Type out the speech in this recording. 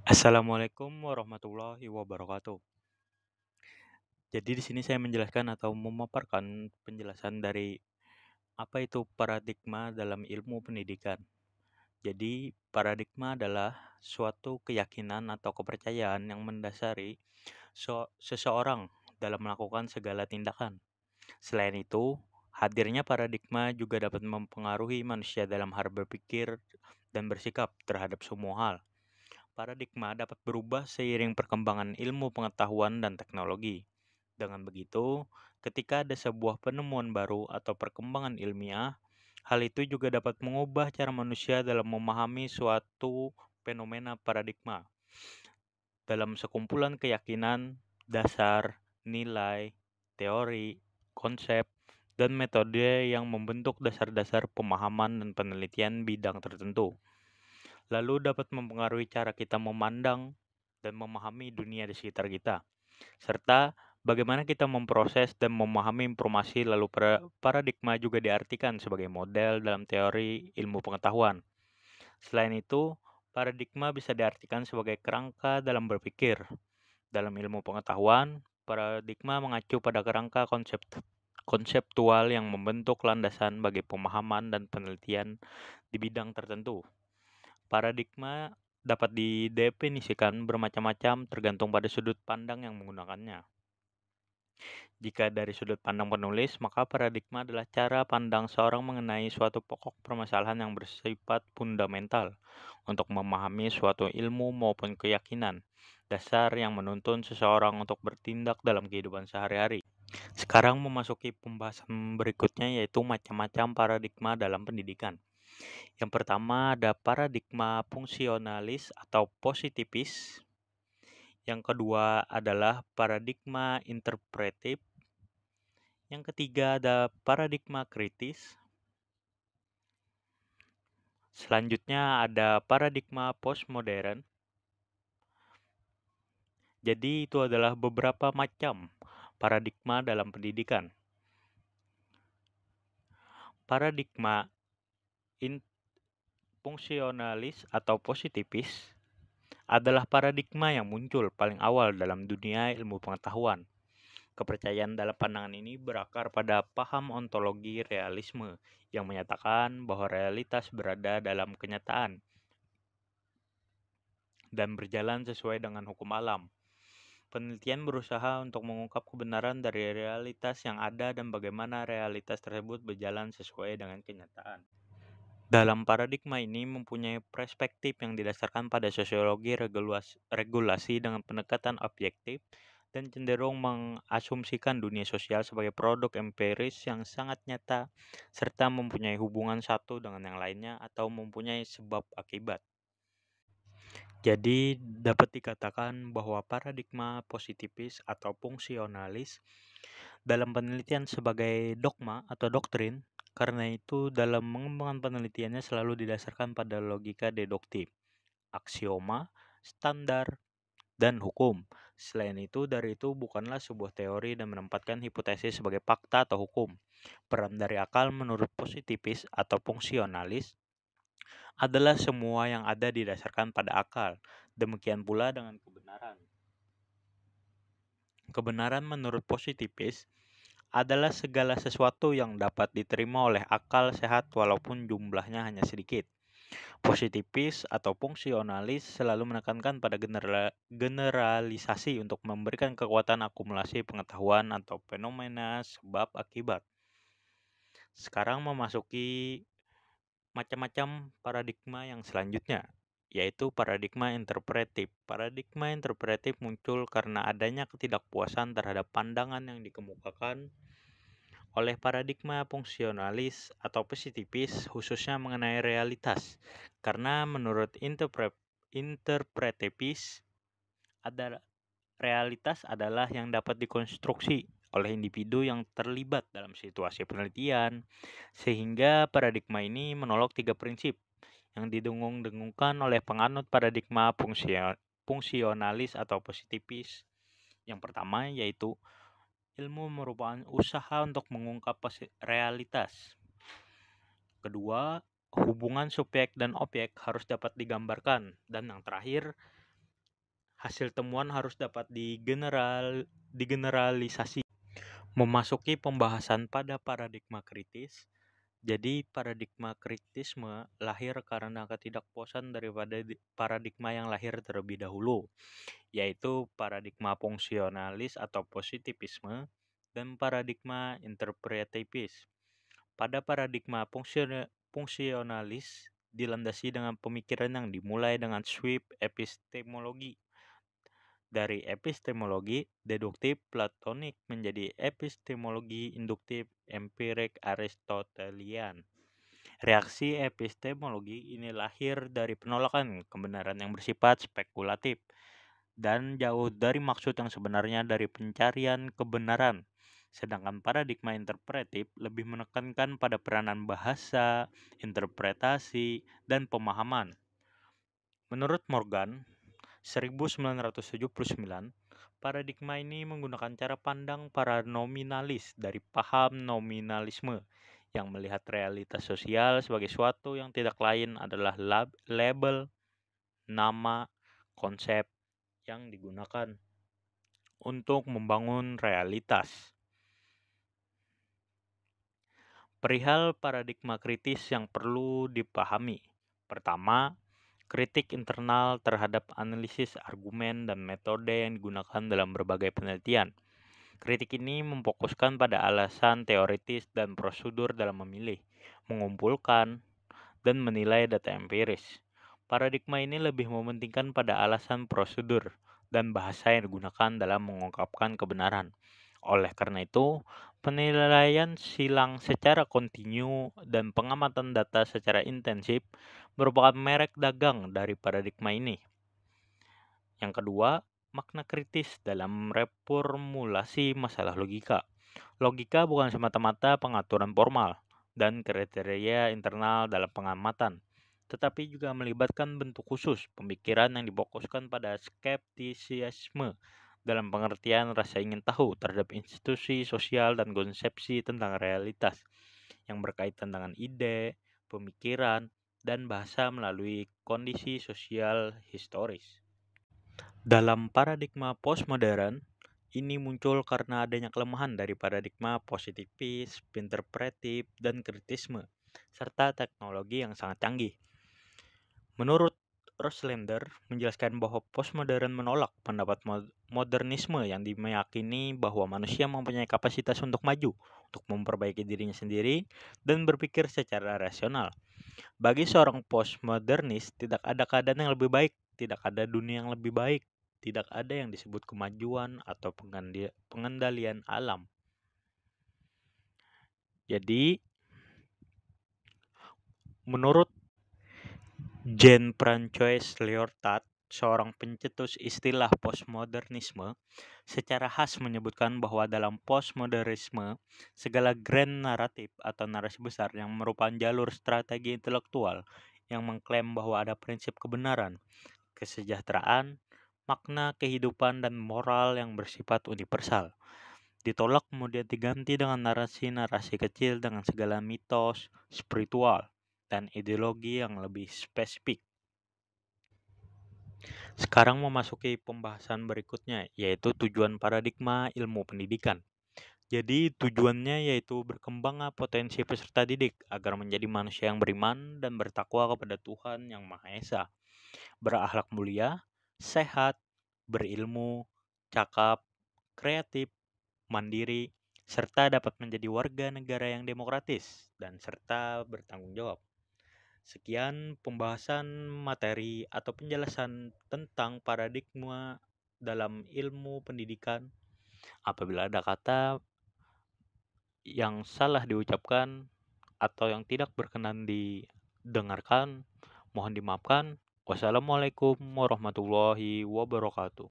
Assalamualaikum warahmatullahi wabarakatuh. Jadi di sini saya menjelaskan atau memaparkan penjelasan dari apa itu paradigma dalam ilmu pendidikan. Jadi paradigma adalah suatu keyakinan atau kepercayaan yang mendasari seseorang dalam melakukan segala tindakan. Selain itu, hadirnya paradigma juga dapat mempengaruhi manusia dalam hal berpikir dan bersikap terhadap semua hal. Paradigma dapat berubah seiring perkembangan ilmu pengetahuan dan teknologi. Dengan begitu, ketika ada sebuah penemuan baru atau perkembangan ilmiah, hal itu juga dapat mengubah cara manusia dalam memahami suatu fenomena paradigma. Dalam sekumpulan keyakinan, dasar, nilai, teori, konsep, dan metode yang membentuk dasar-dasar pemahaman dan penelitian bidang tertentu, lalu dapat mempengaruhi cara kita memandang dan memahami dunia di sekitar kita, serta bagaimana kita memproses dan memahami informasi. Lalu paradigma juga diartikan sebagai model dalam teori ilmu pengetahuan. Selain itu, paradigma bisa diartikan sebagai kerangka dalam berpikir. Dalam ilmu pengetahuan, paradigma mengacu pada kerangka konseptual yang membentuk landasan bagi pemahaman dan penelitian di bidang tertentu. Paradigma dapat didefinisikan bermacam-macam tergantung pada sudut pandang yang menggunakannya. Jika dari sudut pandang penulis, maka paradigma adalah cara pandang seorang mengenai suatu pokok permasalahan yang bersifat fundamental untuk memahami suatu ilmu maupun keyakinan dasar yang menuntun seseorang untuk bertindak dalam kehidupan sehari-hari. Sekarang memasuki pembahasan berikutnya, yaitu macam-macam paradigma dalam pendidikan. Yang pertama ada paradigma fungsionalis atau positifis. Yang kedua adalah paradigma interpretif. Yang ketiga ada paradigma kritis. Selanjutnya ada paradigma postmodern. Jadi itu adalah beberapa macam paradigma dalam pendidikan. Paradigma fungsionalis atau positifis adalah paradigma yang muncul paling awal dalam dunia ilmu pengetahuan. Kepercayaan dalam pandangan ini berakar pada paham ontologi realisme yang menyatakan bahwa realitas berada dalam kenyataan dan berjalan sesuai dengan hukum alam. Penelitian berusaha untuk mengungkap kebenaran dari realitas yang ada dan bagaimana realitas tersebut berjalan sesuai dengan kenyataan. Dalam paradigma ini mempunyai perspektif yang didasarkan pada sosiologi regulasi dengan pendekatan objektif dan cenderung mengasumsikan dunia sosial sebagai produk empiris yang sangat nyata serta mempunyai hubungan satu dengan yang lainnya atau mempunyai sebab akibat. Jadi dapat dikatakan bahwa paradigma positifis atau fungsionalis dalam penelitian sebagai dogma atau doktrin. Karena itu dalam mengembangkan penelitiannya selalu didasarkan pada logika deduktif, aksioma, standar, dan hukum. Selain itu, dari itu bukanlah sebuah teori dan menempatkan hipotesis sebagai fakta atau hukum. Peran dari akal menurut positifis atau fungsionalis adalah semua yang ada didasarkan pada akal. Demikian pula dengan kebenaran. Kebenaran menurut positifis adalah segala sesuatu yang dapat diterima oleh akal sehat walaupun jumlahnya hanya sedikit. Positifis atau fungsionalis selalu menekankan pada generalisasi untuk memberikan kekuatan akumulasi pengetahuan atau fenomena sebab akibat. Sekarang memasuki macam-macam paradigma yang selanjutnya, yaitu paradigma interpretif. Paradigma interpretif muncul karena adanya ketidakpuasan terhadap pandangan yang dikemukakan oleh paradigma fungsionalis atau positifis khususnya mengenai realitas. Karena menurut interpretivis realitas adalah yang dapat dikonstruksi oleh individu yang terlibat dalam situasi penelitian, sehingga paradigma ini menolak tiga prinsip yang didengung-dengungkan oleh penganut paradigma fungsionalis atau positifis. Yang pertama yaitu ilmu merupakan usaha untuk mengungkap realitas. Kedua, hubungan subjek dan objek harus dapat digambarkan. Dan yang terakhir, Hasil temuan harus dapat digeneralisasi. Memasuki pembahasan pada paradigma kritis. Jadi paradigma kritisme lahir karena ketidakpuasan daripada paradigma yang lahir terlebih dahulu, yaitu paradigma fungsionalis atau positivisme dan paradigma interpretatif. Pada paradigma fungsionalis dilandasi dengan pemikiran yang dimulai dengan sweep epistemologi. Dari epistemologi deduktif platonik menjadi epistemologi induktif empirik aristotelian. Reaksi epistemologi ini lahir dari penolakan kebenaran yang bersifat spekulatif dan jauh dari maksud yang sebenarnya dari pencarian kebenaran. Sedangkan paradigma interpretif lebih menekankan pada peranan bahasa, interpretasi, dan pemahaman. Menurut Morgan, 1979, paradigma ini menggunakan cara pandang para nominalis dari paham nominalisme yang melihat realitas sosial sebagai suatu yang tidak lain adalah label, nama, konsep yang digunakan untuk membangun realitas. Perihal paradigma kritis yang perlu dipahami. Pertama, kritik internal terhadap analisis argumen dan metode yang digunakan dalam berbagai penelitian. Kritik ini memfokuskan pada alasan teoritis dan prosedur dalam memilih, mengumpulkan, dan menilai data empiris. Paradigma ini lebih mementingkan pada alasan prosedur dan bahasa yang digunakan dalam mengungkapkan kebenaran. Oleh karena itu, penilaian silang secara kontinu dan pengamatan data secara intensif merupakan merek dagang dari paradigma ini. Yang kedua, makna kritis dalam reformulasi masalah logika. Logika bukan semata-mata pengaturan formal dan kriteria internal dalam pengamatan, tetapi juga melibatkan bentuk khusus pemikiran yang difokuskan pada skeptisisme dalam pengertian rasa ingin tahu terhadap institusi sosial dan konsepsi tentang realitas yang berkaitan dengan ide, pemikiran, dan bahasa melalui kondisi sosial historis. Dalam paradigma postmodern, ini muncul karena adanya kelemahan dari paradigma positivis, interpretif, dan kritisme, serta teknologi yang sangat canggih. Menurut Roselander menjelaskan bahwa postmodern menolak pendapat modernisme yang meyakini bahwa manusia mempunyai kapasitas untuk maju, untuk memperbaiki dirinya sendiri, dan berpikir secara rasional. Bagi seorang postmodernis, tidak ada keadaan yang lebih baik, tidak ada dunia yang lebih baik, tidak ada yang disebut kemajuan atau pengendalian alam. Jadi, menurut Jean-François Lyotard, seorang pencetus istilah postmodernisme, secara khas menyebutkan bahwa dalam postmodernisme, segala grand naratif atau narasi besar yang merupakan jalur strategi intelektual yang mengklaim bahwa ada prinsip kebenaran, kesejahteraan, makna kehidupan, dan moral yang bersifat universal, ditolak kemudian diganti dengan narasi-narasi kecil dengan segala mitos, spiritual, dan ideologi yang lebih spesifik. Sekarang memasuki pembahasan berikutnya, yaitu tujuan paradigma ilmu pendidikan. Jadi tujuannya yaitu berkembangnya potensi peserta didik agar menjadi manusia yang beriman dan bertakwa kepada Tuhan Yang Maha Esa, berakhlak mulia, sehat, berilmu, cakap, kreatif, mandiri, serta dapat menjadi warga negara yang demokratis dan serta bertanggung jawab. Sekian pembahasan materi atau penjelasan tentang paradigma dalam ilmu pendidikan. Apabila ada kata yang salah diucapkan atau yang tidak berkenan didengarkan, mohon dimaafkan. Wassalamualaikum warahmatullahi wabarakatuh.